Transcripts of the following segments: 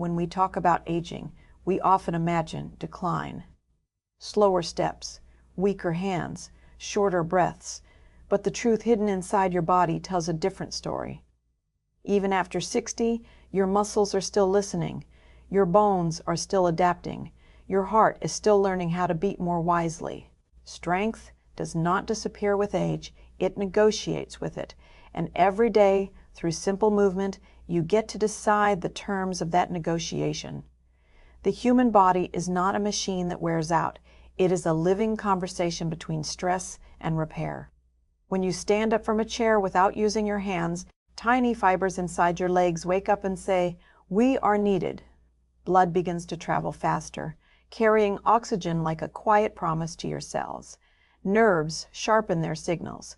when we talk about aging, we often imagine decline. Slower steps, weaker hands, shorter breaths, but the truth hidden inside your body tells a different story. Even after 60, your muscles are still listening, your bones are still adapting, your heart is still learning how to beat more wisely. Strength does not disappear with age, it negotiates with it, and every day, through simple movement, you get to decide the terms of that negotiation. The human body is not a machine that wears out. It is a living conversation between stress and repair. When you stand up from a chair without using your hands, tiny fibers inside your legs wake up and say, "We are needed." Blood begins to travel faster, carrying oxygen like a quiet promise to your cells. Nerves sharpen their signals.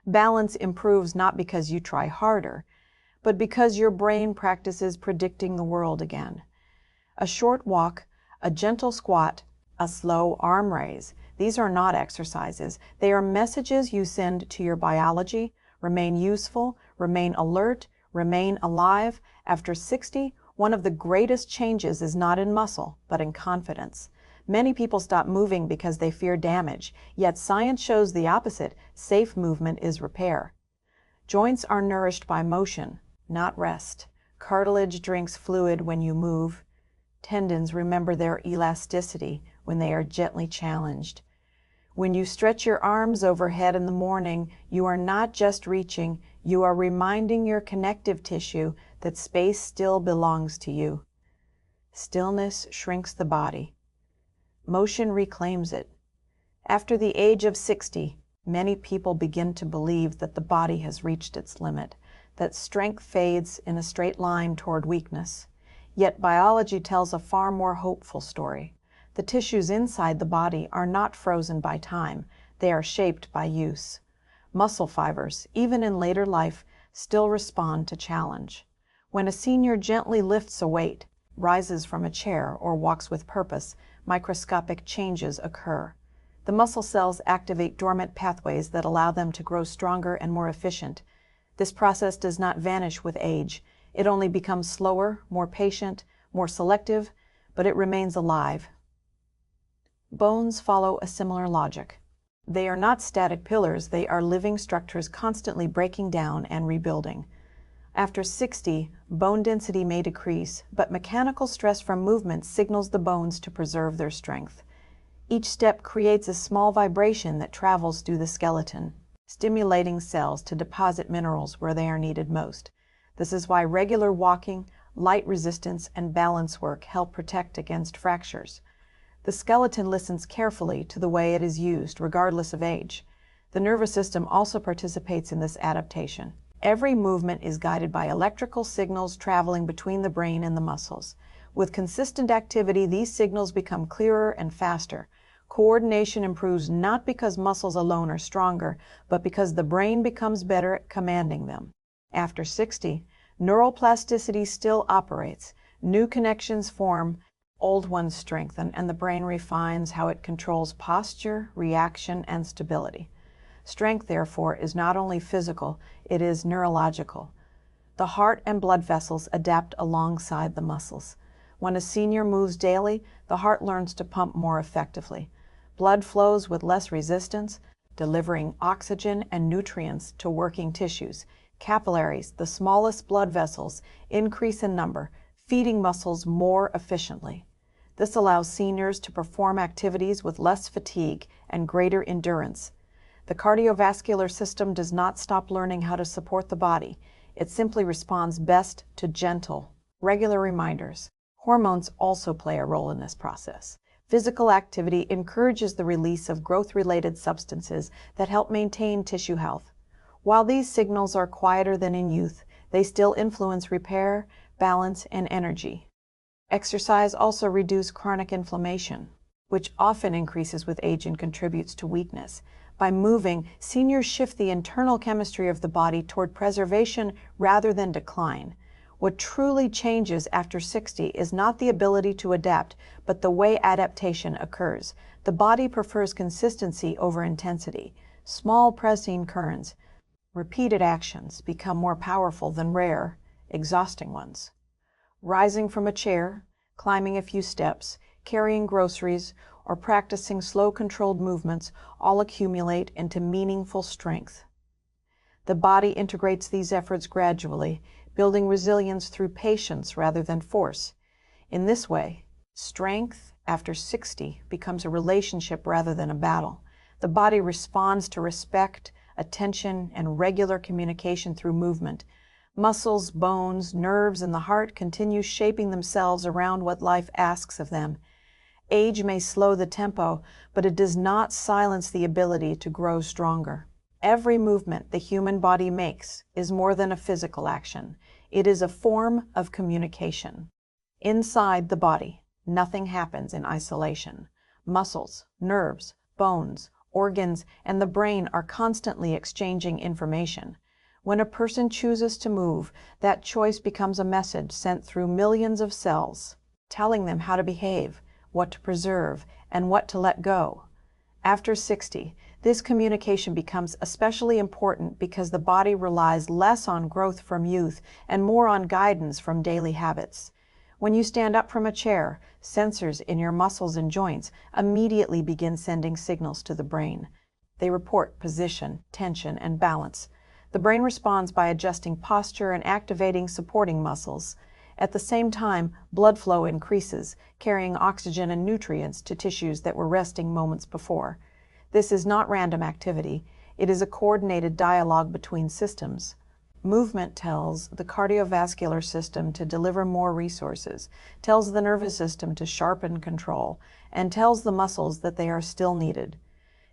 Balance improves not because you try harder, but because your brain practices predicting the world again. A short walk, a gentle squat, a slow arm raise. These are not exercises. They are messages you send to your biology. Remain useful, remain alert, remain alive. After 60, one of the greatest changes is not in muscle, but in confidence. Many people stop moving because they fear damage, yet science shows the opposite. Safe movement is repair. Joints are nourished by motion, not rest. Cartilage drinks fluid when you move. Tendons remember their elasticity when they are gently challenged. When you stretch your arms overhead in the morning, you are not just reaching, you are reminding your connective tissue that space still belongs to you. Stillness shrinks the body. Motion reclaims it. After the age of 60, many people begin to believe that the body has reached its limit, that strength fades in a straight line toward weakness. Yet biology tells a far more hopeful story. The tissues inside the body are not frozen by time, they are shaped by use. Muscle fibers, even in later life, still respond to challenge. When a senior gently lifts a weight, rises from a chair, or walks with purpose, microscopic changes occur. The muscle cells activate dormant pathways that allow them to grow stronger and more efficient. This process does not vanish with age. It only becomes slower, more patient, more selective, but it remains alive. Bones follow a similar logic. They are not static pillars, they are living structures constantly breaking down and rebuilding. After 60, bone density may decrease, but mechanical stress from movement signals the bones to preserve their strength. Each step creates a small vibration that travels through the skeleton, stimulating cells to deposit minerals where they are needed most. This is why regular walking, light resistance, and balance work help protect against fractures. The skeleton listens carefully to the way it is used, regardless of age. The nervous system also participates in this adaptation. Every movement is guided by electrical signals traveling between the brain and the muscles. With consistent activity, these signals become clearer and faster. Coordination improves not because muscles alone are stronger, but because the brain becomes better at commanding them. After 60, neuroplasticity still operates. New connections form, old ones strengthen, and the brain refines how it controls posture, reaction, and stability. Strength, therefore, is not only physical, it is neurological. The heart and blood vessels adapt alongside the muscles. When a senior moves daily, the heart learns to pump more effectively. Blood flows with less resistance, delivering oxygen and nutrients to working tissues. Capillaries, the smallest blood vessels, increase in number, feeding muscles more efficiently. This allows seniors to perform activities with less fatigue and greater endurance. The cardiovascular system does not stop learning how to support the body. It simply responds best to gentle, regular reminders. Hormones also play a role in this process. Physical activity encourages the release of growth-related substances that help maintain tissue health. While these signals are quieter than in youth, they still influence repair, balance, and energy. Exercise also reduces chronic inflammation, which often increases with age and contributes to weakness. By moving, seniors shift the internal chemistry of the body toward preservation rather than decline. What truly changes after 60 is not the ability to adapt, but the way adaptation occurs. The body prefers consistency over intensity. Small pressing currents, repeated actions become more powerful than rare, exhausting ones. Rising from a chair, climbing a few steps, carrying groceries, or practicing slow controlled movements all accumulate into meaningful strength. The body integrates these efforts gradually, building resilience through patience rather than force. In this way, strength after 60 becomes a relationship rather than a battle. The body responds to respect, attention, and regular communication through movement. Muscles, bones, nerves, and the heart continue shaping themselves around what life asks of them. Age may slow the tempo, but it does not silence the ability to grow stronger. Every movement the human body makes is more than a physical action. It is a form of communication. Inside the body, nothing happens in isolation. Muscles, nerves, bones, organs, and the brain are constantly exchanging information. When a person chooses to move, that choice becomes a message sent through millions of cells, telling them how to behave, what to preserve, and what to let go. After 60, this communication becomes especially important because the body relies less on growth from youth and more on guidance from daily habits. When you stand up from a chair, sensors in your muscles and joints immediately begin sending signals to the brain. They report position, tension, and balance. The brain responds by adjusting posture and activating supporting muscles. At the same time, blood flow increases, carrying oxygen and nutrients to tissues that were resting moments before. This is not random activity. It is a coordinated dialogue between systems. Movement tells the cardiovascular system to deliver more resources, tells the nervous system to sharpen control, and tells the muscles that they are still needed.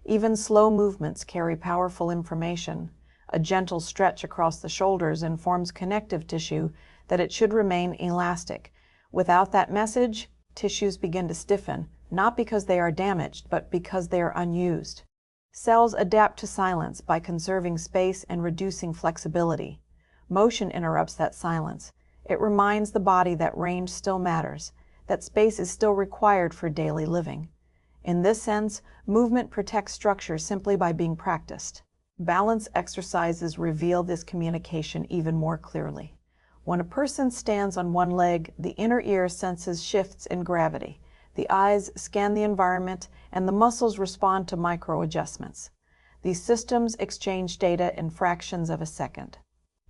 Even slow movements carry powerful information. A gentle stretch across the shoulders informs connective tissue that it should remain elastic. Without that message, tissues begin to stiffen, not because they are damaged, but because they are unused. Cells adapt to silence by conserving space and reducing flexibility. Motion interrupts that silence. It reminds the body that range still matters, that space is still required for daily living. In this sense, movement protects structure simply by being practiced. Balance exercises reveal this communication even more clearly. When a person stands on one leg, the inner ear senses shifts in gravity. The eyes scan the environment, and the muscles respond to micro-adjustments. These systems exchange data in fractions of a second.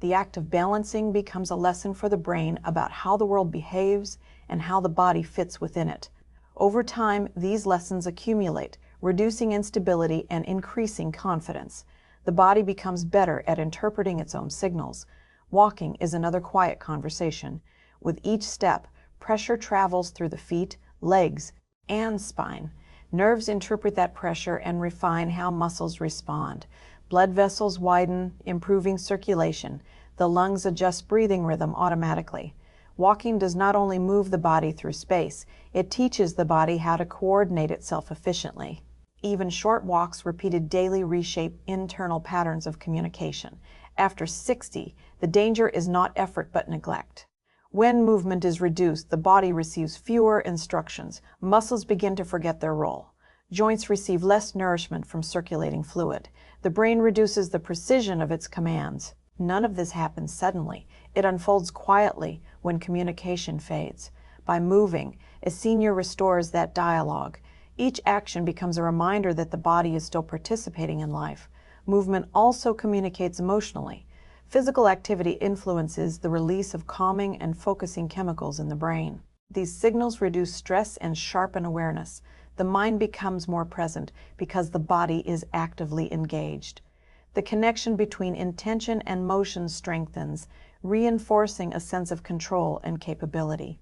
The act of balancing becomes a lesson for the brain about how the world behaves and how the body fits within it. Over time, these lessons accumulate, reducing instability and increasing confidence. The body becomes better at interpreting its own signals. Walking is another quiet conversation. With each step, pressure travels through the feet, legs, and spine. Nerves interpret that pressure and refine how muscles respond. Blood vessels widen, improving circulation. The lungs adjust breathing rhythm automatically. Walking does not only move the body through space, it teaches the body how to coordinate itself efficiently. Even short walks repeated daily reshape internal patterns of communication. After 60, the danger is not effort but neglect. When movement is reduced, the body receives fewer instructions. Muscles begin to forget their role. Joints receive less nourishment from circulating fluid. The brain reduces the precision of its commands. None of this happens suddenly. It unfolds quietly when communication fades. By moving, a senior restores that dialogue. Each action becomes a reminder that the body is still participating in life. Movement also communicates emotionally. Physical activity influences the release of calming and focusing chemicals in the brain. These signals reduce stress and sharpen awareness. The mind becomes more present because the body is actively engaged. The connection between intention and motion strengthens, reinforcing a sense of control and capability.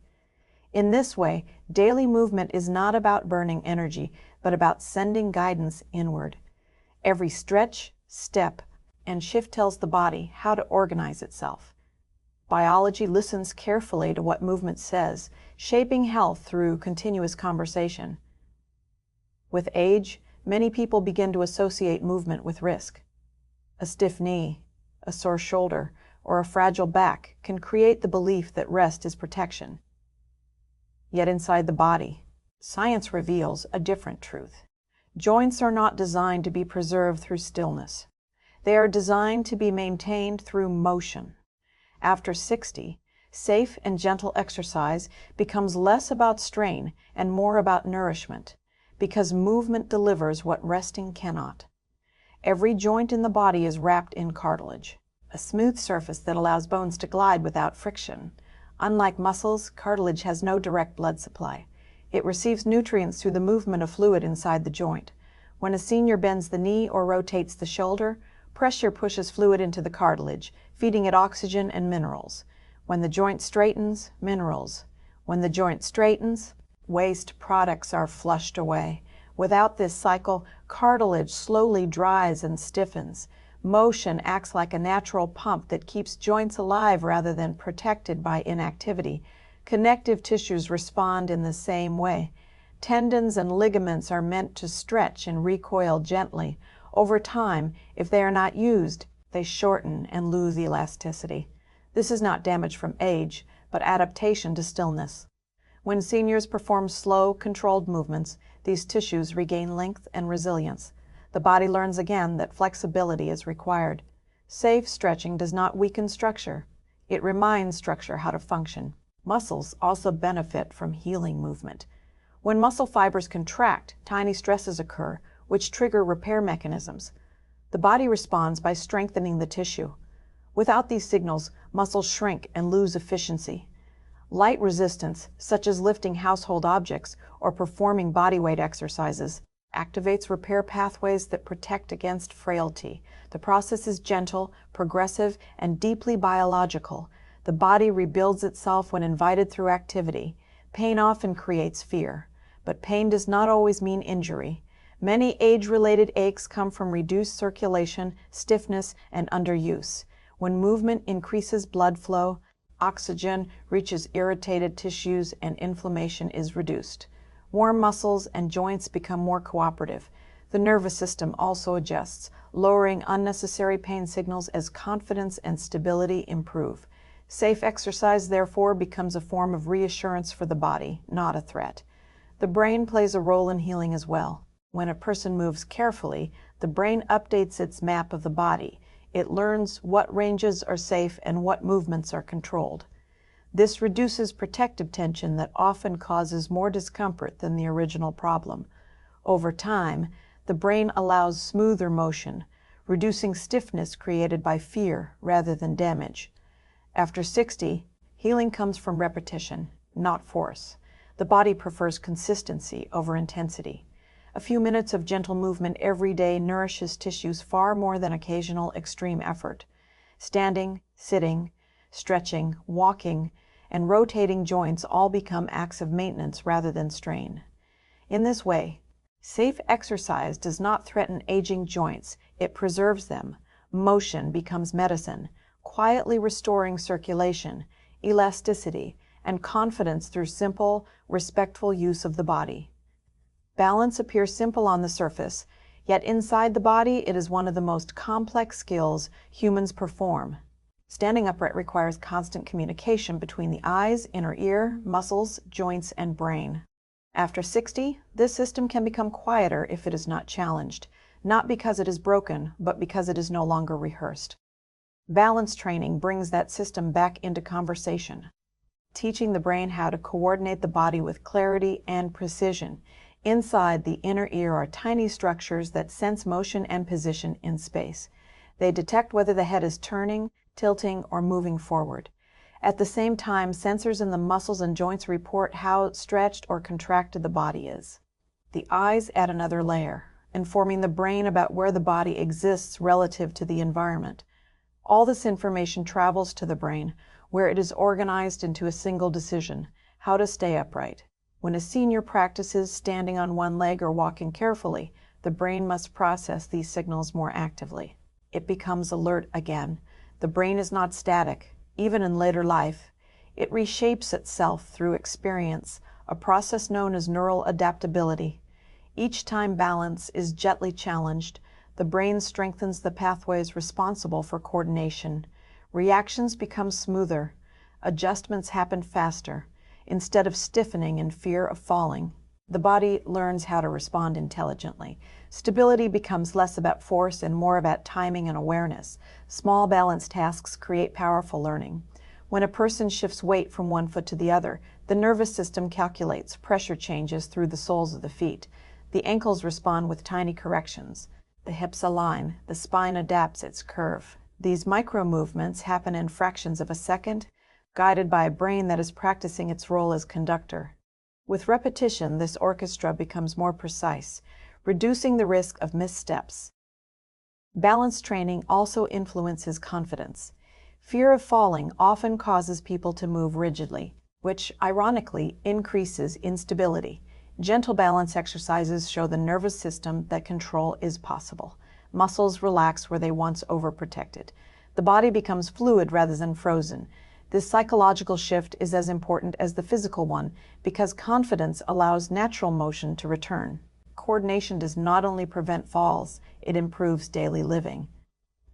In this way, daily movement is not about burning energy, but about sending guidance inward. Every stretch, step, and shift tells the body how to organize itself. Biology listens carefully to what movement says, shaping health through continuous conversation. With age, many people begin to associate movement with risk. A stiff knee, a sore shoulder, or a fragile back can create the belief that rest is protection. Yet inside the body, science reveals a different truth. Joints are not designed to be preserved through stillness. They are designed to be maintained through motion. After 60, Safe and gentle exercise becomes less about strain and more about nourishment, because movement delivers what resting cannot. Every joint in the body is wrapped in cartilage, a smooth surface that allows bones to glide without friction. Unlike muscles, cartilage has no direct blood supply. It receives nutrients through the movement of fluid inside the joint. When a senior bends the knee or rotates the shoulder, pressure pushes fluid into the cartilage, feeding it oxygen and minerals. When the joint straightens, minerals. When the joint straightens, waste products are flushed away. Without this cycle, cartilage slowly dries and stiffens. Motion acts like a natural pump that keeps joints alive rather than protected by inactivity. Connective tissues respond in the same way. Tendons and ligaments are meant to stretch and recoil gently. Over time, if they are not used, they shorten and lose elasticity. This is not damage from age, but adaptation to stillness. When seniors perform slow, controlled movements, these tissues regain length and resilience. The body learns again that flexibility is required. Safe stretching does not weaken structure. It reminds structure how to function. Muscles also benefit from healing movement. When muscle fibers contract, tiny stresses occur, which trigger repair mechanisms. The body responds by strengthening the tissue. Without these signals, muscles shrink and lose efficiency. Light resistance, such as lifting household objects or performing bodyweight exercises, activates repair pathways that protect against frailty. The process is gentle, progressive, and deeply biological. The body rebuilds itself when invited through activity. Pain often creates fear, but pain does not always mean injury. Many age-related aches come from reduced circulation, stiffness, and underuse. When movement increases blood flow, oxygen reaches irritated tissues and inflammation is reduced. Warm muscles and joints become more cooperative. The nervous system also adjusts, lowering unnecessary pain signals as confidence and stability improve. Safe exercise, therefore, becomes a form of reassurance for the body, not a threat. The brain plays a role in healing as well. When a person moves carefully, the brain updates its map of the body. It learns what ranges are safe and what movements are controlled. This reduces protective tension that often causes more discomfort than the original problem. Over time, the brain allows smoother motion, reducing stiffness created by fear rather than damage. After 60, healing comes from repetition, not force. The body prefers consistency over intensity. A few minutes of gentle movement every day nourishes tissues far more than occasional extreme effort. Standing, sitting, stretching, walking, and rotating joints all become acts of maintenance rather than strain. In this way, safe exercise does not threaten aging joints, it preserves them. Motion becomes medicine, quietly restoring circulation, elasticity, and confidence through simple, respectful use of the body. Balance appears simple on the surface, yet inside the body it is one of the most complex skills humans perform. Standing upright requires constant communication between the eyes, inner ear, muscles, joints, and brain. After 60, this system can become quieter if it is not challenged, not because it is broken, but because it is no longer rehearsed. Balance training brings that system back into conversation, teaching the brain how to coordinate the body with clarity and precision. Inside the inner ear are tiny structures that sense motion and position in space. They detect whether the head is turning, tilting, or moving forward. At the same time, sensors in the muscles and joints report how stretched or contracted the body is. The eyes add another layer, informing the brain about where the body exists relative to the environment. All this information travels to the brain, where it is organized into a single decision: how to stay upright. When a senior practices standing on one leg or walking carefully, the brain must process these signals more actively. It becomes alert again. The brain is not static, even in later life. It reshapes itself through experience, a process known as neural adaptability. Each time balance is gently challenged, the brain strengthens the pathways responsible for coordination. Reactions become smoother. Adjustments happen faster. Instead of stiffening in fear of falling, the body learns how to respond intelligently. Stability becomes less about force and more about timing and awareness. Small balanced tasks create powerful learning. When a person shifts weight from one foot to the other, the nervous system calculates pressure changes through the soles of the feet. The ankles respond with tiny corrections. The hips align, the spine adapts its curve. These micro movements happen in fractions of a second, guided by a brain that is practicing its role as conductor. With repetition, this orchestra becomes more precise, reducing the risk of missteps. Balance training also influences confidence. Fear of falling often causes people to move rigidly, which, ironically, increases instability. Gentle balance exercises show the nervous system that control is possible. Muscles relax where they once overprotected. The body becomes fluid rather than frozen. This psychological shift is as important as the physical one because confidence allows natural motion to return. Coordination does not only prevent falls, it improves daily living.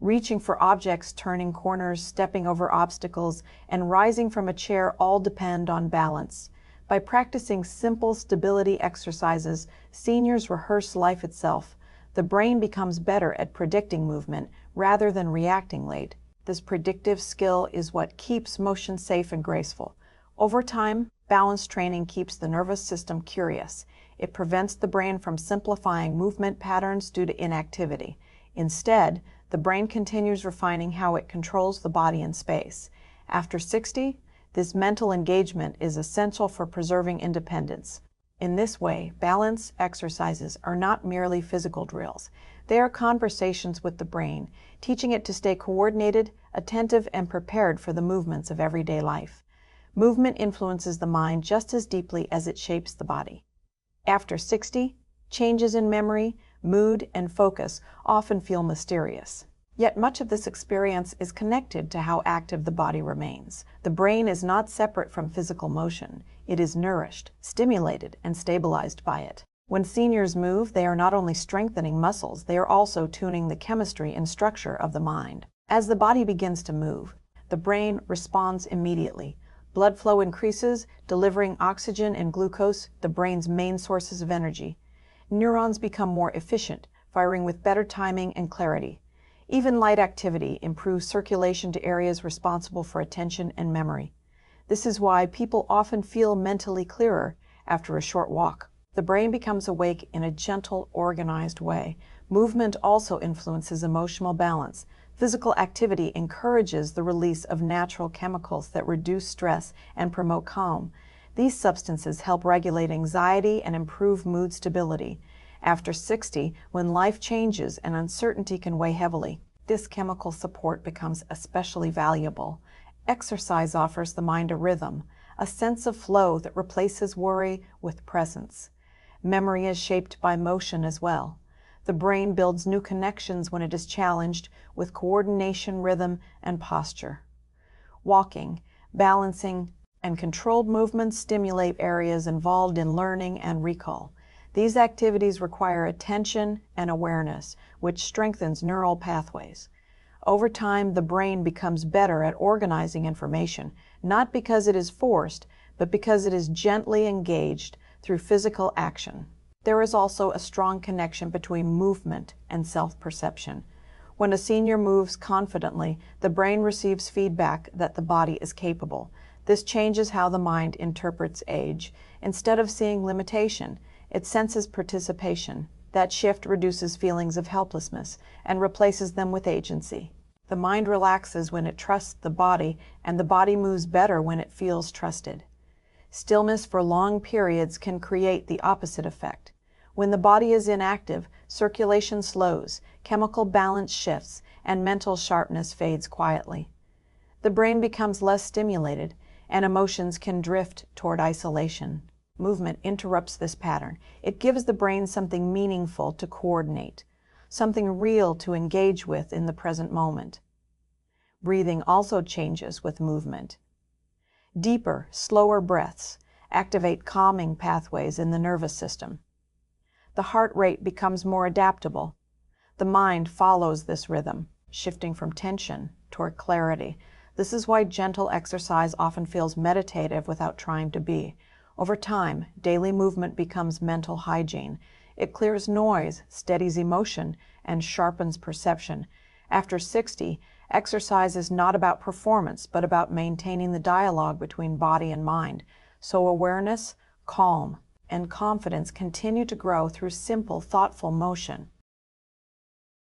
Reaching for objects, turning corners, stepping over obstacles, and rising from a chair all depend on balance. By practicing simple stability exercises, seniors rehearse life itself. The brain becomes better at predicting movement rather than reacting late. This predictive skill is what keeps motion safe and graceful. Over time, balance training keeps the nervous system curious. It prevents the brain from simplifying movement patterns due to inactivity. Instead, the brain continues refining how it controls the body and space. After 60, this mental engagement is essential for preserving independence. In this way, balance exercises are not merely physical drills. They are conversations with the brain, teaching it to stay coordinated, attentive, and prepared for the movements of everyday life. Movement influences the mind just as deeply as it shapes the body. After 60, changes in memory, mood, and focus often feel mysterious. Yet much of this experience is connected to how active the body remains. The brain is not separate from physical motion. It is nourished, stimulated, and stabilized by it. When seniors move, they are not only strengthening muscles, they are also tuning the chemistry and structure of the mind. As the body begins to move, the brain responds immediately. Blood flow increases, delivering oxygen and glucose, the brain's main sources of energy. Neurons become more efficient, firing with better timing and clarity. Even light activity improves circulation to areas responsible for attention and memory. This is why people often feel mentally clearer after a short walk. The brain becomes awake in a gentle, organized way. Movement also influences emotional balance. Physical activity encourages the release of natural chemicals that reduce stress and promote calm. These substances help regulate anxiety and improve mood stability. After 60, when life changes and uncertainty can weigh heavily, this chemical support becomes especially valuable. Exercise offers the mind a rhythm, a sense of flow that replaces worry with presence. Memory is shaped by motion as well. The brain builds new connections when it is challenged with coordination, rhythm, and posture. Walking, balancing, and controlled movements stimulate areas involved in learning and recall. These activities require attention and awareness, which strengthens neural pathways. Over time, the brain becomes better at organizing information, not because it is forced, but because it is gently engaged through physical action. There is also a strong connection between movement and self-perception. When a senior moves confidently, the brain receives feedback that the body is capable. This changes how the mind interprets age. Instead of seeing limitation, it senses participation. That shift reduces feelings of helplessness and replaces them with agency. The mind relaxes when it trusts the body, and the body moves better when it feels trusted. Stillness for long periods can create the opposite effect. When the body is inactive, circulation slows, chemical balance shifts, and mental sharpness fades quietly. The brain becomes less stimulated, and emotions can drift toward isolation. Movement interrupts this pattern. It gives the brain something meaningful to coordinate, something real to engage with in the present moment. Breathing also changes with movement. Deeper, slower breaths activate calming pathways in the nervous system. The heart rate becomes more adaptable. The mind follows this rhythm, shifting from tension toward clarity. This is why gentle exercise often feels meditative without trying to be. Over time, daily movement becomes mental hygiene. It clears noise, steadies emotion, and sharpens perception. After 60, Exercise is not about performance, but about maintaining the dialogue between body and mind, so awareness, calm, and confidence continue to grow through simple, thoughtful motion.